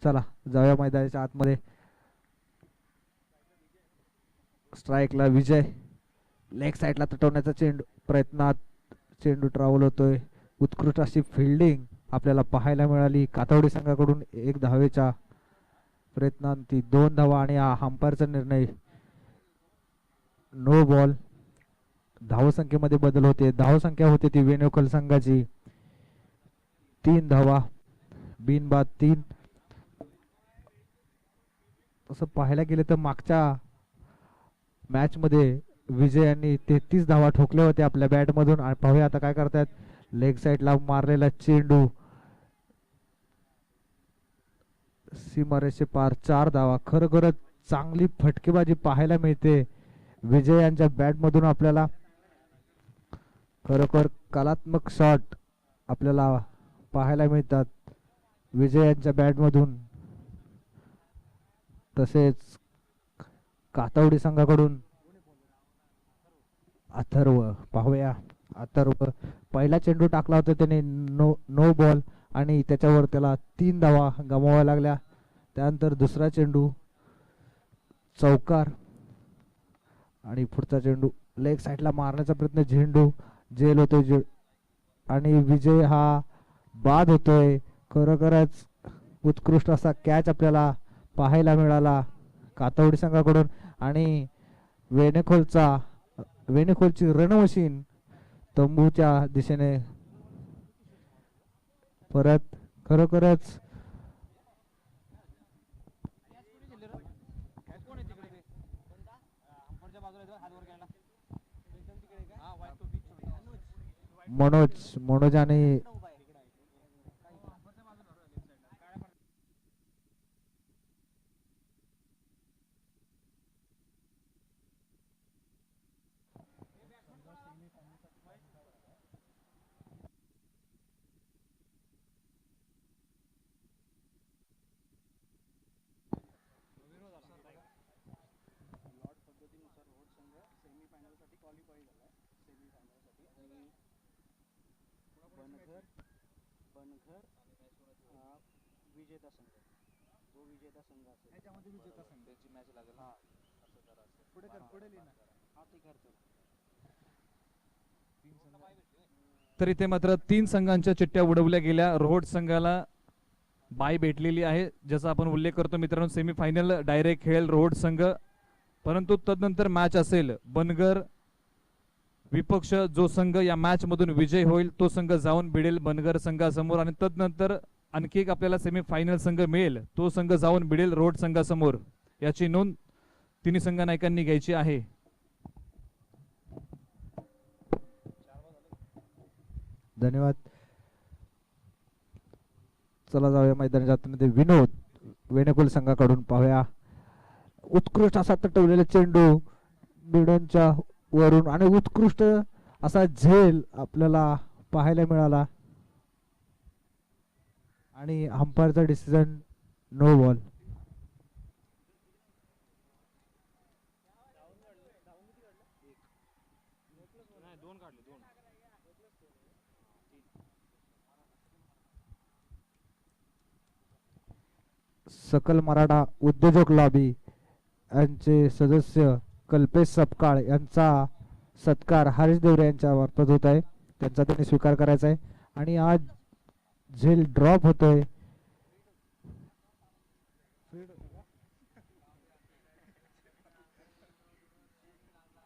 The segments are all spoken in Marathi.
चला जाऊया मैदानाच्या आतमध्ये. स्ट्राईकला विजय, लेग साईडला तटवण्याचा चेंडू प्रयत्नात चेंडू ट्रॅव्हल होतोय. उत्कृष्ट अशी फिल्डिंग आपल्याला पाहायला मिळाली कातवडी संघाकडून. एक धावेच्या प्रयत्नांती 2 धावा आणि हा अंपायरचा निर्णय नो बॉल. धावसंख्येमध्ये बदल होते. धावसंख्या होते ती वेणुखोल संघाची 3 धावा, बिनबाद 3. तसं पाहायला गेलं तर मागच्या मॅच मध्ये विजय यांनी 33 धावा ठोकल्या होत्या आपल्या बॅट मधून. आणि पाहूया आता काय करतायत. लेग साईडला मारलेला चेंडू सीमारेषे पार 4 धावा. खरोखरच चांगली फटकेबाजी पाहायला मिळते विजय यांच्या बॅट मधून आपल्याला. खरोखर कलात्मक शॉट आपल्याला पाहायला मिळतात विजय यांच्या बॅट मधून. तसेच कातवडी संघाकडून अथर्व, पाहूया अथर्व पहिला चेंडू टाकला होता त्याने नो बॉल आणि त्याच्यावर त्याला 3 धावा गमवाव्या लागल्या. त्यानंतर दुसरा चेंडू चौकार आणि पुढचा चेंडू लेग साईडला मारण्याचा प्रयत्न, झेंडू जेल होतोय आणि विजय हा बाद होतोय. खरोखरच उत्कृष्ट असा कॅच आपल्याला पाहायला मिळाला कातवडी संघाकडून. आणि वेणेखोलची रणमशीन तंबूच्या दिशेने परत. खरोखरच मनोज आणि तर इथे मात्र 3 संघांच्या चिठ्ठ्या उडवल्या गेल्या. रोड संघाला बाय भेटलेली आहे ज्याचा आपण उल्लेख करतो मित्रांनो. सेमीफायनल डायरेक्ट खेळेल रोड संघ, परंतु तदनंतर मॅच असेल बनगर विपक्ष. जो संघ या मॅच मधून विजय होईल तो संघ जाऊन भिडेल बनगर संघासमोर. आणि तदनंतर आणखी एक आपल्याला सेमीफायनल संघ मिळेल तो संघ जाऊन भिडेल रोड संघासमोर. याची नोंद तिन्ही संघ नायकांनी घ्यायची आहे. धन्यवाद. चला जाऊया मैदानाच्या आतमध्ये. विनोद वेणुगोल संघाकडून पाहूया. उत्कृष्ट असा तटवलेला चेंडू बिडनच्या वरून आणि उत्कृष्ट असा झेल आपल्याला पाहायला मिळाला आणि अंपायरचा डिसिजन नो बॉल. सकल मराठा उद्योजक लॉबी यांचे सदस्य कल्पेश सपकाळ यांचा सत्कार हरीश देवरे यांच्या मार्फत होत आहे. त्यांचा त्यांनी स्वीकार करायचा आहे. आणि आज झेल ड्रॉप होतोय.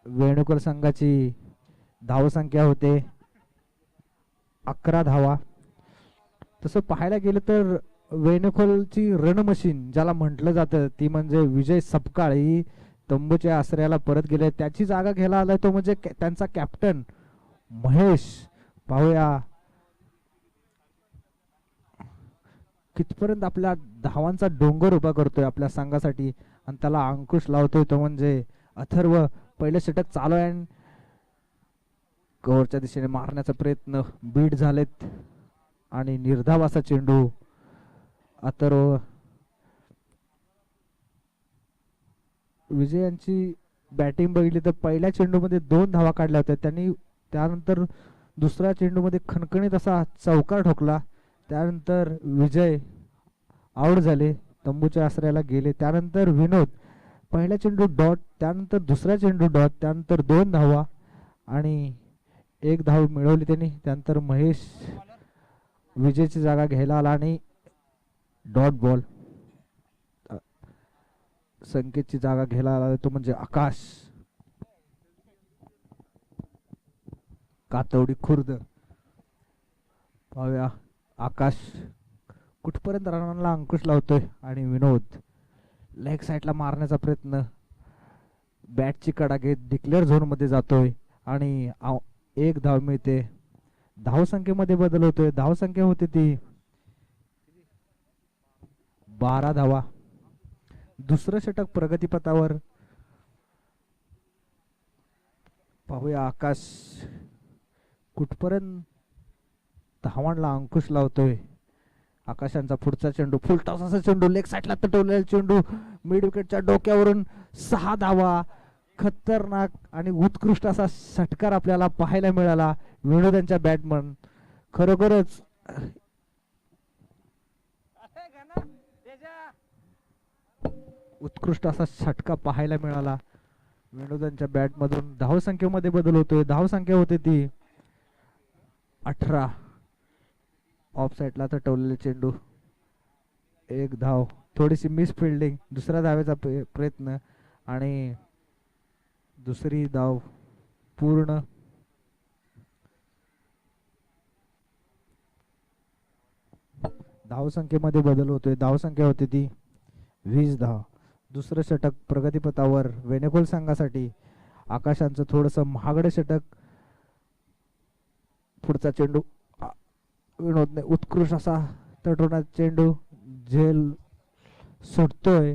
वेणुकर संघाची धावसंख्या होते 11 धावा. तसं पाहायला गेलं तर वेणुखोलची रणमशीन ज्याला म्हटलं जातं ती म्हणजे विजय सपकाळ ही तंबूच्या आश्रयाला परत गेले. त्याची जागा घ्यायला आलाय तो म्हणजे त्यांचा कॅप्टन महेश. पाहूया कितपर्यंत आपल्या धावांचा डोंगर उभा करतोय आपल्या संघासाठी आणि त्याला अंकुश लावतोय तो म्हणजे अथर्व. पहिले षटक चालू आहे. कव्हरच्या दिशेने मारण्याचा प्रयत्न बीट झालेत आणि निर्धाव असा चेंडू अथर्व. विजय यांची बॅटिंग बघितली तर पहिल्या चेंडूमध्ये 2 धावा काढल्या होत्या त्यांनी. त्यानंतर दुसऱ्या चेंडूमध्ये खणखणीत असा चौकार ठोकला. त्यानंतर विजय आउट झाले, तंबूच्या आसऱ्याला गेले. त्यानंतर विनोद पहिला चेंडू डॉट, त्यानंतर दुसरा चेंडू डॉट, त्यानंतर 2 धावा आणि 1 धाव मिळवली त्यांनी. त्यानंतर महेश विजयची जागा घ्यायला आला आणि डॉट बॉल संकेतची जागा घ्यायला आला, तो म्हणजे आकाश कातवडी खुर्द. पाहूया आकाश कुठपर्यंत रनाला अंकुश लावतोय आणि विनोद लेग साईडला मारण्याचा प्रयत्न, बॅटची कडा घेत डिक्लेअर झोन मध्ये जातोय आणि 1 धाव मिळते. धावसंख्येमध्ये बदल होतोय. धावसंख्या होती ती 12 धावा. दुसरं षटक प्रगतीपथावर. पाहूया आकाश कुठपर्यंत धावांना अंकुश लावतोय. आकाशांचा पुढचा चेंडू फुल टॉस असा चेंडू, लेग साईडला तटवलेला चेंडू, मिड विकेटच्या डोक्यावरून 6 धावा. खतरनाक आणि उत्कृष्ट असा षटकार आपल्याला पाहायला मिळाला विनोदांच्या बॅटमन. खरोखरच उत्कृष्ट असा षटका पाहायला मिळाला विनोदांच्या बॅटमधून. धावसंख्येमध्ये बदल होतोय. धावसंख्या होते ती 18. ऑफ साईडला तटवलेले चेंडू, 1 धाव. थोडीशी मिस फिल्डिंग, दुसऱ्या धावेचा प्रयत्न आणि दुसरी धाव पूर्ण. धावसंख्येमध्ये बदल होतोय. धावसंख्या होती ती 20 धाव. दुसरं षटक प्रगतीपथावर वेणेकोल संघासाठी. आकाशांचं थोडस महागडे षटक. पुढचा चेंडू विनोदने उत्कृष्ट असा तटवण्याचा चेंडू, झेल सुटतोय.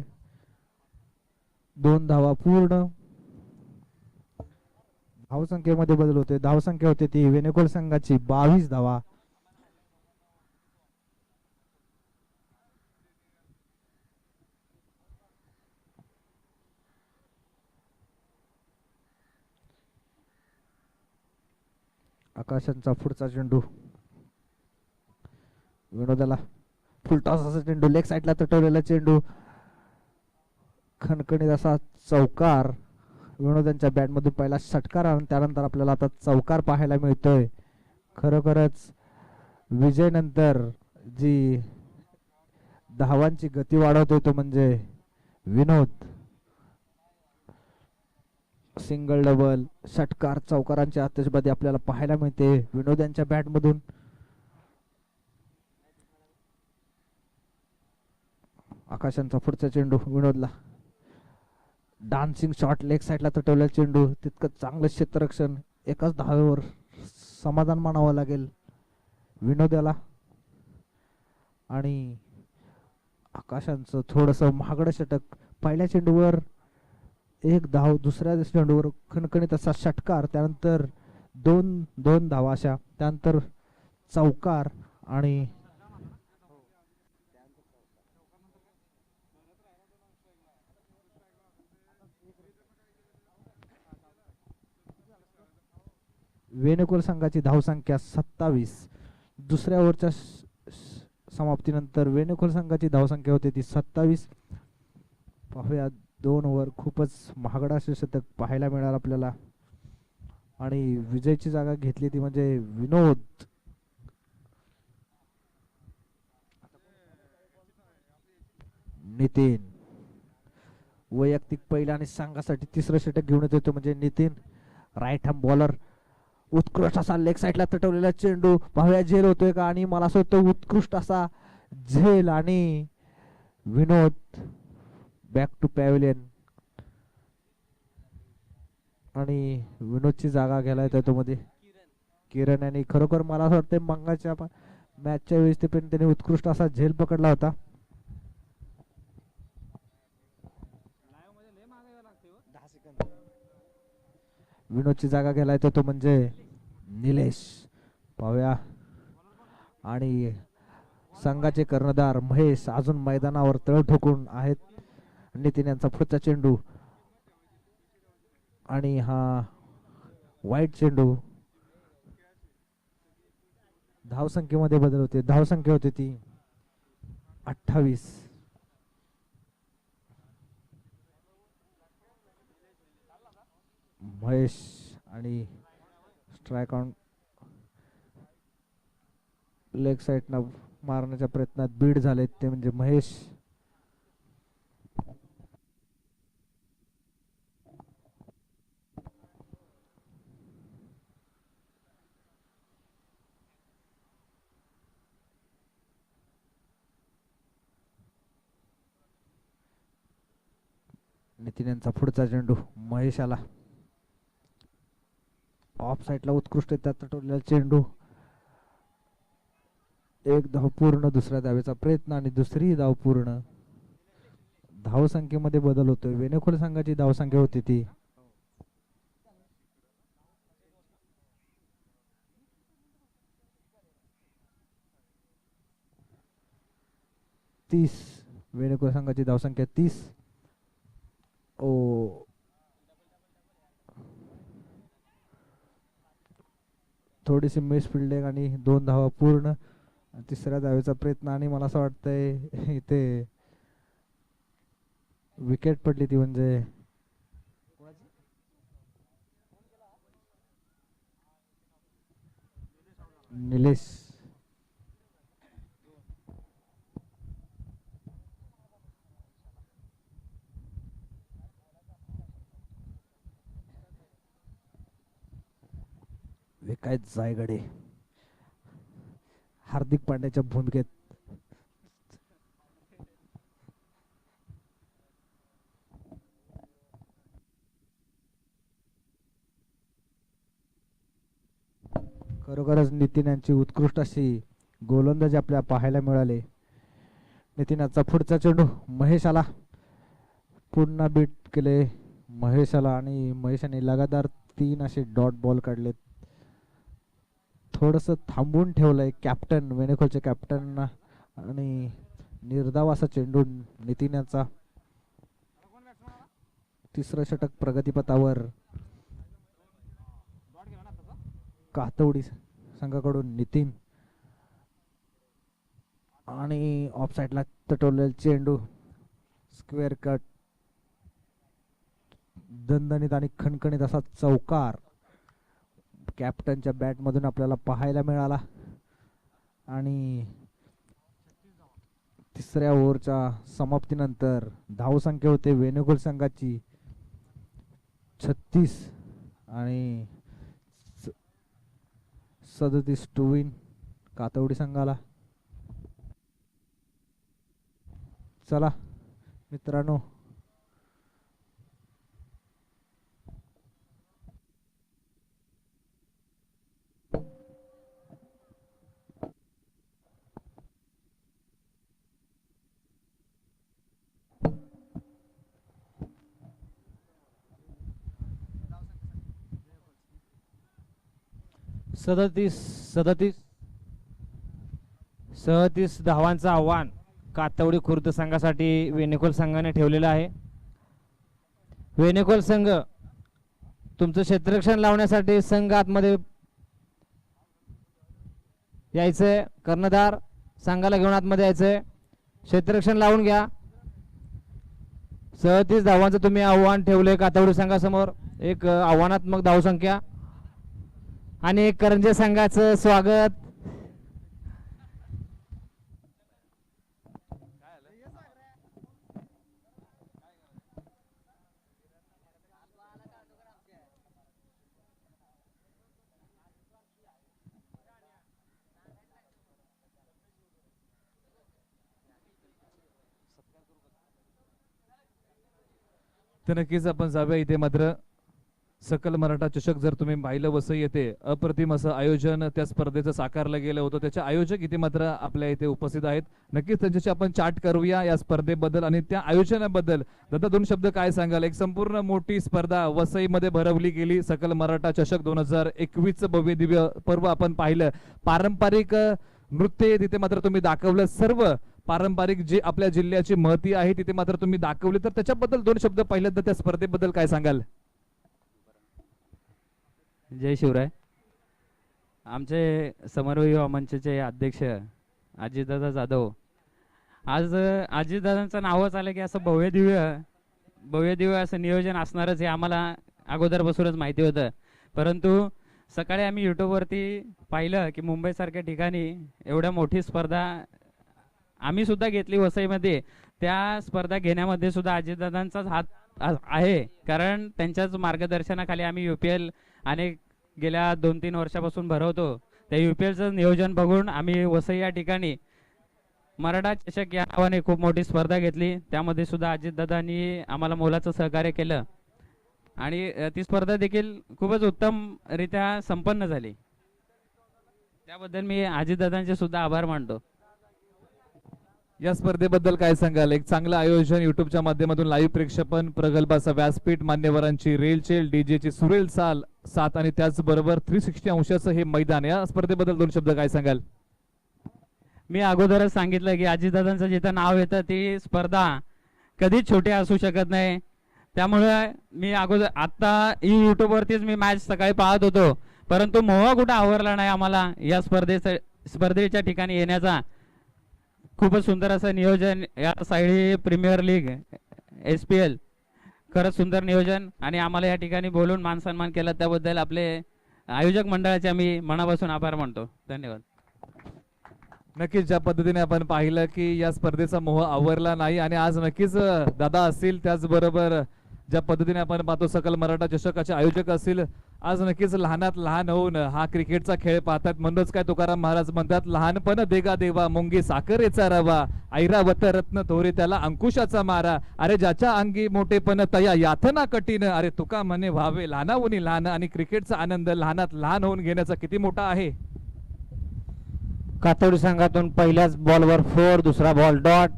2 धावा पूर्ण. धावसंख्येमध्ये बदल होते. धावसंख्या होती ती वेणेकोल संघाची 22 धावा. आकाशांचा पुढचा चेंडू विनोदाला फुल टॉस असा चेंडू, लेग साईडला तटवलेला चेंडू, खणखणीत असा चौकार. विनोदांच्या बॅटमधून पहिला षटकार आणि त्यानंतर आपल्याला आता चौकार पाहायला मिळतोय. खरोखरच विजय नंतर जी धावांची गती वाढवतोय तो म्हणजे विनोद. सिंगल, डबल, षटकार, चौकारांची आतिषबाजी आपल्याला पाहायला मिळते विनोद यांच्या बॅटमधून. आकाशांचा पुढचा चेंडू विनोदला, डान्सिंग शॉट, लेग साईडला तटवलेला चेंडू, तितकं चांगलं क्षेत्ररक्षण. एकाच धावेवर समाधान मानावं लागेल विनोदाला. आणि आकाशांचं थोडस महागडं षटक. पहिल्या चेंडूवर 1 धाव, दुसऱ्या चेंडूवर खणखणीत असा षटकार, त्यानंतर 2 धावा अशा, त्यानंतर चौकार आणि वेणुगोल संघाची धावसंख्या 27. दुसऱ्या ओव्हरच्या समाप्तीनंतर वेणुगोल संघाची धावसंख्या होती ती 27. पाहूया 2 ओव्हर खूपच महागडा असे शतक पाहायला मिळालं आपल्याला. आणि विजयची जागा घेतली ती म्हणजे विनोद. नितीन वैयक्तिक पहिला आणि संघासाठी तिसरं षटक घेऊन येतो म्हणजे नितीन, राईट हँड बॉलर. उत्कृष्ट असा लेग साईडला तटवलेला चेंडू, पाहूया झेल होतोय का, आणि मला असं वाटतं उत्कृष्ट असा झेल. आणि विनोद बॅक टू पॅव्हलियन आणि विनोदची जागा घ्यायला येतोय तो मध्ये किरण. आणि खरोखर मला असं वाटतं मंगाच्या मॅचच्या वेळेस ते पण त्याने उत्कृष्ट असा झेल पकडला होता. विनोदची जागा घ्यायला येतो तो म्हणजे निलेश. पाहूया. आणि संघाचे कर्णधार महेश अजून मैदानावर तळ ठोकून आहेत. नितीन यांचा पुढचा चेंडू आणि हा वाईट चेंडू. धावसंख्येमध्ये बदल होते. धावसंख्या होती ती 28. महेश आणि स्ट्राईक ऑन लेग साईडनं मारण्याच्या प्रयत्नात बीड झालेत ते म्हणजे महेश. नितीन यांचा पुढचा चेंडू महेश आला. ऑफ साईडला उत्कृष्ट तटवलेला चेंडू. एक धाव पूर्ण. दुसऱ्या धावेचा प्रयत्न आणि दुसरी धाव पूर्ण. धावसंख्येमध्ये बदल होतोय. वेणेखोल संघाची धावसंख्या होती ती 30. वेणेखोल संघाची धावसंख्या 30. ओ थोडीशी मिस फिल्डिंग आणि 2 धावा पूर्ण. तिसऱ्या धावेचा प्रयत्न आणि मला असं वाटतंय इथे विकेट पडली ती म्हणजे निलेश. विकायत जायगडे हार्दिक पांड्याच्या भूमिकेत. खरोखरच नितीन यांची उत्कृष्ट अशी गोलंदाजी आपल्याला पाहायला मिळाले. नितीनाचा पुढचा चेंडू महेशाला पुन्हा बीट केले महेशाला आणि महेशाने लगातार 3 असे डॉट बॉल काढलेत. थोडस थांबून ठेवलंय कॅप्टन वेणेखोलचे कॅप्टन आणि निर्धाव असा चेंडू नितीन यांचा. तिसरं षटक प्रगतीपथावर कातवडी संघाकडून नितीन आणि ऑफ साइडला तटवलेला चेंडू स्क्वेअर कट दणदणीत आणि खणखणीत असा चौकार कॅप्टनच्या बॅट मधून आपल्याला पाहायला मिळाला. आणि तिसऱ्या ओव्हरच्या समाप्तीनंतर धावसंख्या होते वेणुगोल संघाची 36 आणि 37 टू विन कातवडी संघाला. चला मित्रांनो, सदतीस धावांचं आव्हान कातवडी खुर्द संघासाठी वेणेखोल संघाने ठेवलेलं आहे. वेणेखोल संघ तुमचं क्षेत्ररक्षण लावण्यासाठी संघ आतमध्ये यायचंय. कर्णधार संघाला घेऊन आतमध्ये यायचंय. क्षेत्ररक्षण लावून घ्या. 37 धावांचं तुम्ही आव्हान ठेवलंय कातवडी संघासमोर. एक आव्हानात्मक धावसंख्या आणि एक करंजे संघाचं स्वागत. तर नक्कीच आपण जाऊया. इथे मात्र सकल मराठा चषक जर तुम्ही पाहिलं वसई येते अप्रतिम असं आयोजन त्या स्पर्धेचं साकारलं गेलं होतं. त्याचे आयोजक इथे मात्र आपल्या इथे उपस्थित आहेत. नक्कीच त्यांच्याशी आपण चाट करूया या स्पर्धेबद्दल आणि त्या आयोजनाबद्दल. दादा 2 शब्द काय सांगाल? एक संपूर्ण मोठी स्पर्धा वसईमध्ये भरवली गेली. सकल मराठा चषक 2021 भव्य दिव्य पर्व आपण पाहिलं. पारंपरिक नृत्य तिथे मात्र तुम्ही दाखवलं. सर्व पारंपरिक जे आपल्या जिल्ह्याची महती आहे तिथे मात्र तुम्ही दाखवली. तर त्याच्याबद्दल 2 शब्द पहिल्यांदा त्या स्पर्धेबद्दल काय सांगाल? जय शिवराय. आमचे समन्वय युवा मंचचे अध्यक्ष अजितदादा जाधव. आज अजितदादांचं नावच आलं की असं भव्य दिव्य असं नियोजन असणारच हे आम्हाला अगोदरपासूनच माहिती होतं. परंतु सकाळी आम्ही यूट्यूबवरती पाहिलं की मुंबईसारख्या ठिकाणी एवढ्या मोठी स्पर्धा आम्ही सुद्धा घेतली वसईमध्ये. त्या स्पर्धा घेण्यामध्ये सुद्धा अजितदादांचाच हात आहे, कारण त्यांच्याच मार्गदर्शनाखाली आम्ही UPL अनेक गेल्या 2-3 वर्षापासून भरवतो. त्या UPLचं नियोजन बघून आम्ही वसई या ठिकाणी मराठा चषक या नावाने खूप मोठी स्पर्धा घेतली. त्यामध्ये सुद्धा अजितदादांनी आम्हाला मोलाचं सहकार्य केलं आणि ती स्पर्धा देखील खूपच उत्तमरित्या संपन्न झाली. त्याबद्दल मी अजितदादांचे सुद्धा आभार मानतो. या स्पर्धेबद्दल काय सांगाल? एक चांगलं आयोजन, युट्यूबच्या माध्यमातून लाईव्ह प्रेक्षेपण, प्रगल्भाचं व्यासपीठ, मान्यवरांची रेलचेल, डीजेची सुरेल साथ आणि त्याचबरोबर 360 अंशाचं हे मैदान. या स्पर्धेबद्दल 2 शब्द काय सांगाल? मी अगोदरच सांगितलं की अजितदादांचं जिथं नाव येतं ती स्पर्धा कधीच छोटी असू शकत नाही. त्यामुळे मी अगोदर आत्ता यूट्यूबवरतीच मी मॅच सकाळी पाहत होतो, परंतु मोह कुठं आवरला नाही आम्हाला या स्पर्धेच्या ठिकाणी येण्याचा. खूपच सुंदर असं नियोजन, या सायडी प्रीमियर लीग SPL, खरंच सुंदर नियोजन आणि आम्हाला या ठिकाणी बोलून मान सन्मान केला त्याबद्दल आपले आयोजक मंडळाचे आम्ही मनापासून आभार मानतो. धन्यवाद. नक्कीच ज्या पद्धतीने आपण पाहिलं की या स्पर्धेचा मोह आवरला नाही आणि आज नक्कीच दादा असतील, त्याचबरोबर ज्या पद्धतीने आपण पाहतो सकल मराठा चषकाचे आयोजक असतील, आज नक्कीच लहानात लहान होऊन हा क्रिकेटचा खेळ पाहतात. म्हणूनच काय तुकाराम महाराज म्हणतात, लहानपण देगा देवा मुंगी साखरेचा रवा, ऐरावत रत्न थोरे त्याला अंकुशाचा मारा, अरे ज्याच्या अंगी मोठेपण तया यातना कठीण, अरे तुका म्हणे व्हावे लहानाहून लहान. आणि क्रिकेटचा आनंद लहानात लहान होऊन घेण्याचा किती मोठा आहे. कातवडी संघातून पहिल्याच बॉलवर 4, दुसरा बॉल डॉट.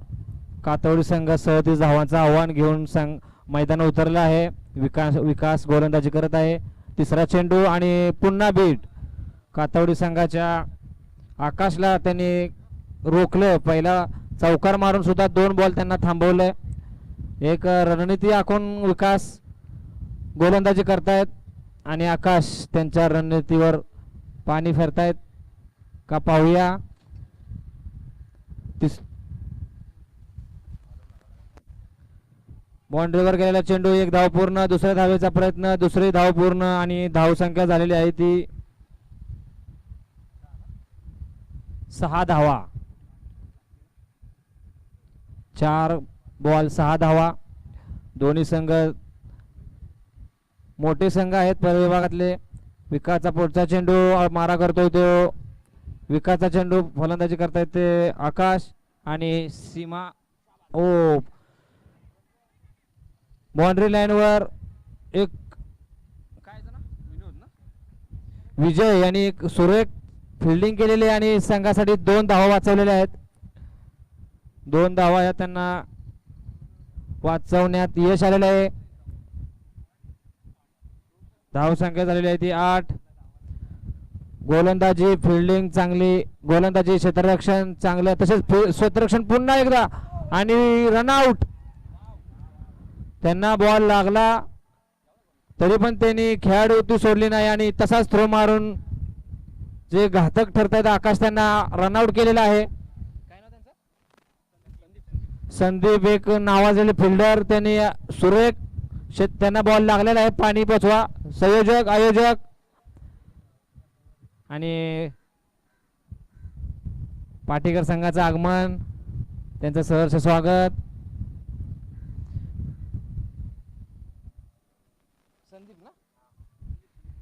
कातवडी संघ 37 धावांचं आव्हान घेऊन मैदान उतरला आहे. विकास गोलंदाजी करत आहे. तिसरा चेंडू आणि पुन्हा बीट. कातवडी संघाच्या आकाशला त्यांनी रोखलं. पहिला चौकार मारून सुद्धा 2 बॉल त्यांना थांबवलंय. एक रणनीती आखून विकास गोलंदाजी करतायत आणि आकाश त्यांच्या रणनीतीवर पाणी फेरतायत का पाहूया. बाउंड्रीवर गेलेला चेंडू, 1 धाव पूर्ण. दुसऱ्या धावेचा प्रयत्न, दुसरी धाव पूर्ण आणि धावसंख्या झालेली आहे ती 6 धावा. 4 बॉल 6 धावा. दोन्ही संघ मोठे संघ आहेत परविभागातले. विकासचा पुढचा चेंडू मारा करतोय तो. विकासचा चेंडू फलंदाजी करतायत ते आकाश आणि सीमा. ओ बाउंड्री लाईनवर एक विजय यांनी एक सुरेख फिल्डिंग केलेली आणि संघासाठी 2 धावा वाचवलेल्या आहेत. 2 धावा या त्यांना वाचवण्यात यश आलेलं आहे. धावसंख्या झालेली आहे ती 8. गोलंदाजी फिल्डिंग चांगली, गोलंदाजी क्षेत्ररक्षण चांगलं, तसेच क्षेत्ररक्षण पुन्हा एकदा आणि रनआउट. त्यांना बॉल लागला तरी पण त्यांनी खेळाडू सोडली नाही आणि तसाच थ्रो मारून जे घातक ठरतायत आकाश त्यांना रनआउट केलेला आहे. संदीप एक नावाजलेले फिल्डर, त्यांनी सुरेख त्यांना बॉल लागलेला आहे. पाणी पोचवा. संयोजक आयोजक आणि पाटीकर संघाचं आगमन, त्यांचं सहर्ष स्वागत.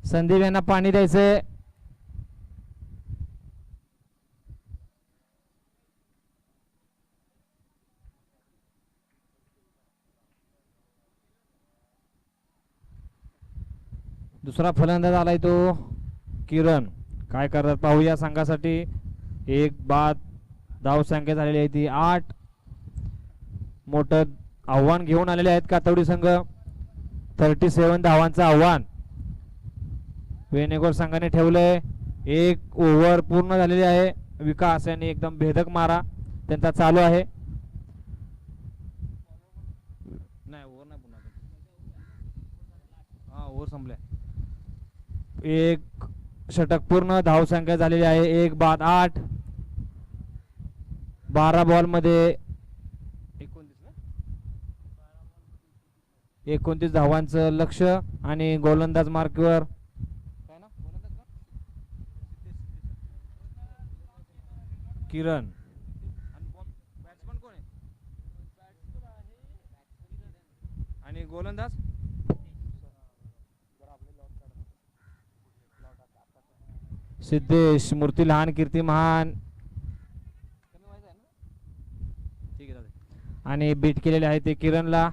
संदीप यांना पाणी द्यायचंय. दुसरा फलंदाज आलाय तो किरण. काय करतात पाहूया संघासाठी. 1 बाद. धावसंख्या झालेली आहे ती 8. मोठं आव्हान घेऊन आलेले आहेत कातवडी संघ. 37 धावांचं आव्हान वेणेगोर संघाने ठेवलंय. 1 ओव्हर पूर्ण झालेली आहे. विकास यांनी एकदम भेदक मारा त्यांचा चालू आहे. नाही ओव्हर नाही पुन्हा. हा ओव्हर संपलाय. 1 षटक पूर्ण. धावसंख्या झालेली आहे 1 बाद 8. 12 बॉल मध्ये 29 धावांचं लक्ष आणि गोलंदाज मार्कवर किरण. आणि गोलंदाज सिद्धेश. मूर्ती लहान कीर्ती महान. आणि बीट केलेले आहे ते किरणला.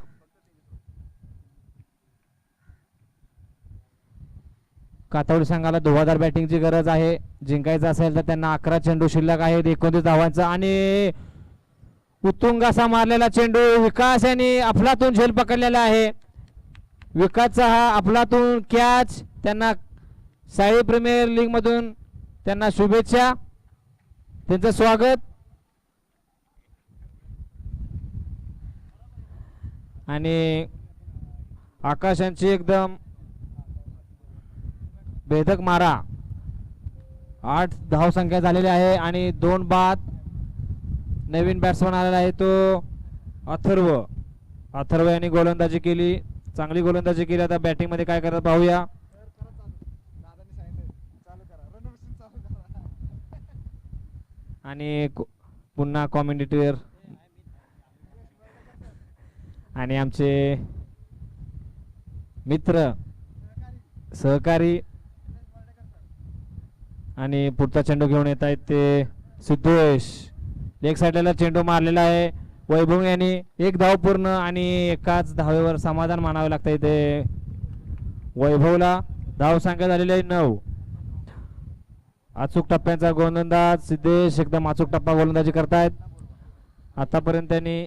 कातवडी संघाला धुवाधार बॅटिंगची गरज आहे. जिंकायचं असेल तर त्यांना 11 चेंडू शिल्लक आहेत. 29 धावांचा आणि उत्तुंग असा मारलेला चेंडू. विकास यांनी अफलातून झेल पकडलेला आहे. विकासचा हा अफलातून कॅच. त्यांना साई प्रीमियर लीग मधून त्यांना शुभेच्छा. त्यांचं स्वागत. आणि आकाशांची एकदम भेदक मारा. 8 धावसंख्या झालेली आहे आणि 2 बाद. नवीन बॅट्समन आलेला आहे तो अथर्व यांनी गोलंदाजी केली. चांगली गोलंदाजी केली. आता बॅटिंग मध्ये काय करत पाहूया. आणि पुन्हा कॉमेंटेटर आणि आमचे मित्र सहकारी आणि पुढचा चेंडू घेऊन येत आहेत ते सिद्धेश. लेग साईडला चेंडू मारलेला आहे. वैभव यांनी 1 धाव पूर्ण आणि एकाच धावेवर समाधान मानावे लागतंय ते वैभवला. धाव संख्या झालेली आहे 9. अचूक टप्प्यांचा गोलंदाज सिद्धेश एकदम अचूक टप्पा गोलंदाजी करतायत. आतापर्यंत त्यांनी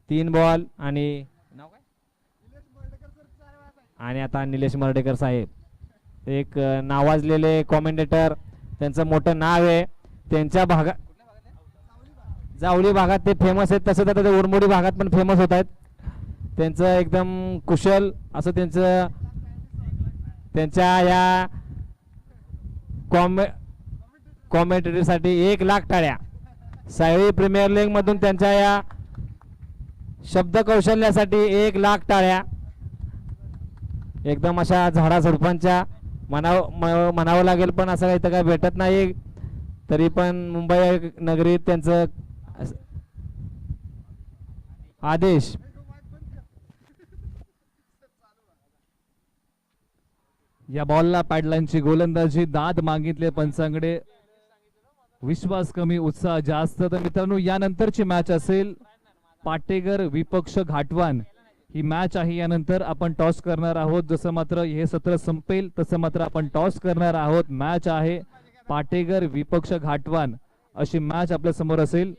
3 बॉल आणि आता निलेश मर्डेकर साहेब एक नावाजलेले कॉमेंटेटर. त्यांचं मोठं नाव आहे. त्यांच्या भागात जावली भागात ते फेमस आहेत. तसं तर ते उरमोडी भागात पण फेमस होत आहेत. त्यांचं एकदम कुशल असं त्यांच्या या कॉमेंटेटरीसाठी 1 लाख टाळ्या. साई प्रीमियर लीग मधून त्यांच्या या शब्द कौशल्यासाठी 1 लाख टाळ्या. एकदम अशा झाडा झुडपांच्या म्हणावं लागेल पण असं काही तर काय भेटत नाही. तरी पण मुंबई नगरीत त्यांचं आदेश. या बॉलला पॅडलाईनची गोलंदाजी. दाद मागितले पंचांकडे. विश्वास कमी उत्साह जास्त. तर मित्रांनो यानंतरची मॅच असेल पाटेगर विपक्ष घाटवान ही मॅच आहे. यानंतर आपण टॉस करणार आहोत. जसं मात्र हे सत्र संपेल तसं मात्र आपण टॉस करणार आहोत. मॅच आहे पाटेगर विपक्ष घाटवान अशी मॅच आपल्या समोर असेल.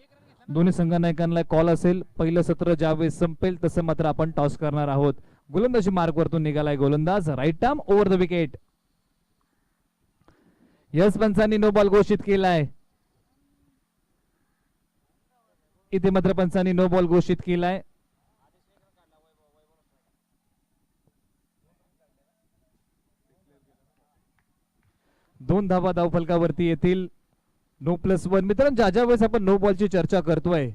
दोन्ही संघनायकांना कॉल असेल. पहिलं सत्र ज्यावेळेस संपेल तसं मात्र आपण टॉस करणार आहोत. गोलंदाजी मार्ग वरतून निघालाय गोलंदाज. Right arm over the wicket. Yes पंचांनी नो बॉल घोषित केलाय. इथे मात्र पंचांनी नो बॉल घोषित केलाय. दोन धावा धावफलकावरती येतील. नो +1. मित्रांनो ज्या वेळेस आपण नो बॉलची चर्चा करतोय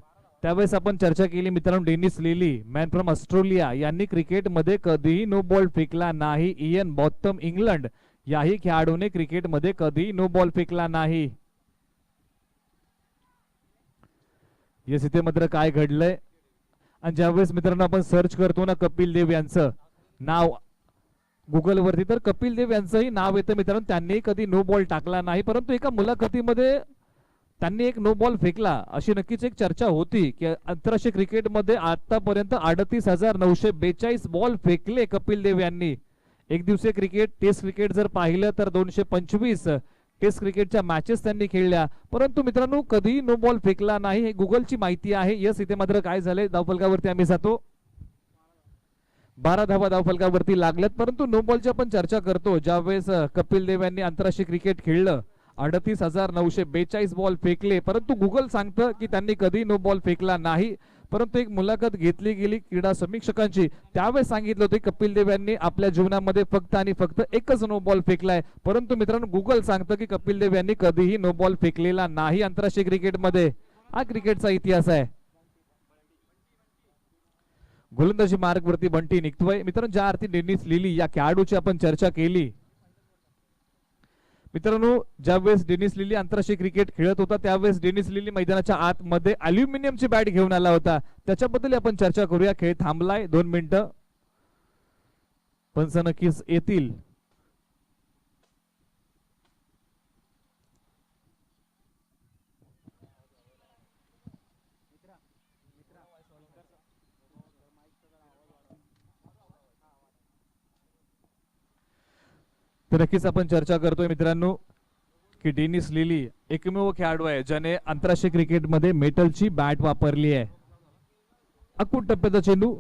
त्यावेळेस आपण चर्चा केली मित्रांनो Dennis Lillee man from Australia यांनी क्रिकेटमध्ये कधीही नो बॉल फेकला नाही. इयन बॉथम इंग्लंड याही खेळाडूने क्रिकेटमध्ये कधीही नो बॉल फेकला नाही. येस इथे मात्र काय घडलंय. आणि ज्यावेळेस मित्रांनो आपण सर्च करतो ना कपिल देव यांचं नाव गुगल वरती तर कपिल देव यांचंही नाव येतं मित्रांनो. त्यांनी कधी नो बॉल टाकला नाही परंतु एका मुलाखतीमध्ये त्यांनी एक नो बॉल फेकला अशी नक्कीच एक चर्चा होती की आंतरराष्ट्रीय क्रिकेटमध्ये आतापर्यंत 38,942 बॉल फेकले कपिल देव यांनी. एक दिवसीय क्रिकेट टेस्ट क्रिकेट जर पाहिलं तर 225 टेस्ट क्रिकेटच्या मॅचेस त्यांनी खेळल्या परंतु मित्रांनो कधी नो बॉल फेकला नाही. हे गुगलची माहिती आहे. यस इथे मात्र काय झाले धावफलकावरती आम्ही जातो. 12 धावा धावफलकावरती लागल्यात परंतु नो बॉलची आपण चर्चा करतो. ज्यावेळेस कपिल देव यांनी आंतरराष्ट्रीय क्रिकेट खेळलं 38,942 बॉल फेकले परंतु गुगल सांगतं की त्यांनी कधी नो बॉल फेकला नाही. परंतु एक मुलाखत घेतली गेली क्रीडा समीक्षकांची, त्यावेळेस सांगितलं होतं कपिल देव यांनी आपल्या जीवनामध्ये फक्त आणि फक्त एकच नो बॉल फेकलाय. परंतु मित्रांनो गुगल सांगतं की कपिल देव यांनी कधीही नो बॉल फेकलेला नाही आंतरराष्ट्रीय क्रिकेटमध्ये. हा क्रिकेटचा इतिहास आहे. गोलंदाजी मार्ग वरती बंटी निघतोय. मित्रांनो ज्या अर्थी डेनिस लिली या खेळाडूची आपण चर्चा केली, मित्रांनो ज्यावेळेस डेनिस लिली आंतरराष्ट्रीय क्रिकेट खेळत होता त्यावेळेस डेनिस लिली मैदानाच्या आतमध्ये अल्युमिनियमची बॅट घेऊन आला होता. त्याच्याबद्दल आपण चर्चा करूया. खेळ थांबलाय 2 मिनिटं, पंच नक्कीच येतील. तर नक्कीच आपण चर्चा करतोय मित्रांनो की डेनिस लिली एकमेव खेळाडू आहे ज्याने आंतरराष्ट्रीय क्रिकेटमध्ये मेटलची बॅट वापरली आहे. अकूट टप्प्याचा चेंडू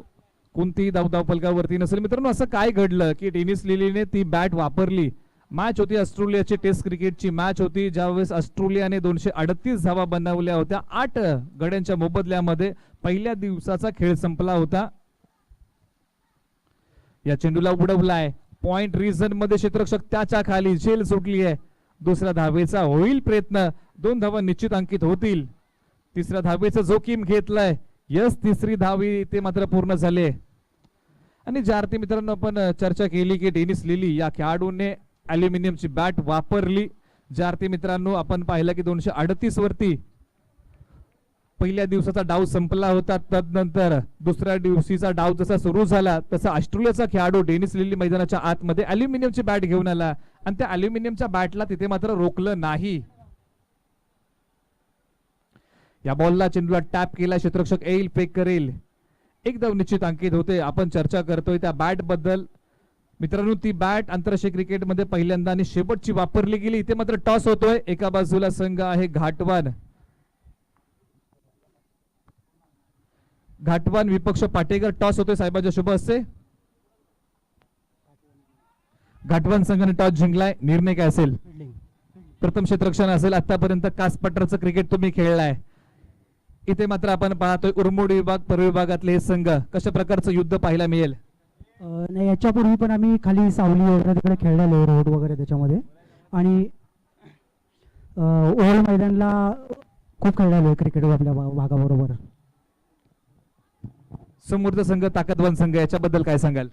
कोणतीही धाव फलकावरती नसेल. मित्रांनो असं काय घडलं की डेनिस लिलीने ती बॅट वापरली. मॅच होती ऑस्ट्रेलियाची टेस्ट क्रिकेटची मॅच होती, ज्यावेळेस ऑस्ट्रेलियाने 238 धावा बनवल्या होत्या 8 गड्यांच्या मोबदल्यामध्ये. पहिल्या दिवसाचा खेळ संपला होता. या चेंडूला उडवलाय पॉइंट रिजन मध्ये, क्षेत्ररक्षक त्याच्या खाली, झेल सुटली आहे. दुसऱ्या धावेचा होईल प्रयत्न, 2 धावा निश्चित अंकित होतील. तिसऱ्या धावेचं जोखीम घेतलाय, यस तिसरी धावी ते मात्र पूर्ण झाले. आणि ज्या अर्थी मित्रांनो आपण चर्चा केली की डेनिस लिली या खेळाडूने अल्युमिनियमची बॅट वापरली, ज्या अर्थी मित्रांनो आपण पाहिलं की 238 वरती पहिल्या दिवसाचा डाव संपला होता. तदनंतर दुसऱ्या दिवशीचा डाव जसा सुरू झाला तसा ऑस्ट्रेलियाचा खेळाडू डेनिस लिली मैदानाच्या आतमध्ये अल्युमिनियमची बॅट घेऊन आला आणि त्या अल्युमिनियमच्या बॅटला तिथे मात्र रोखलं नाही. या बॉलला चेंडूला टॅप केला, क्षेत्ररक्षक येईल फेक करेल, एक धाव निश्चित अंकित होते. आपण चर्चा करतोय त्या बॅट बद्दल. मित्रांनो ती बॅट आंतरराष्ट्रीय क्रिकेटमध्ये पहिल्यांदा आणि शेवटची वापरली गेली. इथे मात्र टॉस होतोय. एका बाजूला संघ आहे घाटवान, घाटवान विपक्ष पाटेकर. टॉस होतोय साहेबांच्या शुभ हस्ते. घाटवान संघाने टॉस जिंकलाय. निर्णय काय असेल? प्रथम क्षेत्ररक्षण असेल. आतापर्यंत कासपठारचं क्रिकेट तुम्ही खेळलाय. इथे मात्र आपण पाहतोय उर्मोड विभाग पूर्व विभागातले हे संघ. कशा प्रकारचं युद्ध पाहायला मिळेल? नाही, याच्यापूर्वी पण आम्ही खाली सावली वगैरे तिकडे खेळलेलो, रोड वगैरे त्याच्यामध्ये, आणि ओव्हल मैदानला खूप खेळलेलो क्रिकेट आपल्या भागाबरोबर. समोरचा संघ ताकदवान संघ, याच्याबद्दल काय सांगाल?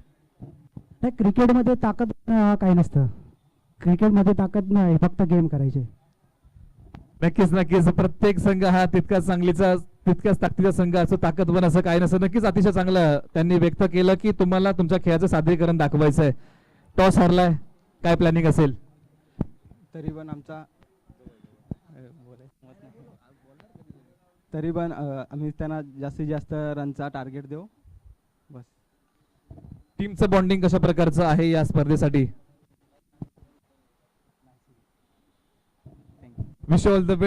नाही, क्रिकेटमध्ये ताकद काही नसतं. क्रिकेटमध्ये ताकद नाही, फक्त गेम करायचे. नक्कीच नक्कीच प्रत्येक संघ हा तितकाच चांगलीचा तितक्याच ताकदीचा संघ असं ताकदवान असं काय नसतं. नक्कीच अतिशय चांगलं त्यांनी व्यक्त केलं की तुम्हाला तुमच्या खेळाचं सादरीकरण दाखवायचंय. टॉस हारलाय, काय प्लॅनिंग असेल? तरी पण आम्ही त्यांना जास्तीत जास्त रनचा टार्गेट देऊ बस. टीमचं बॉन्डिंग कशा प्रकारचं आहे या स्पर्धेसाठी? Wish all the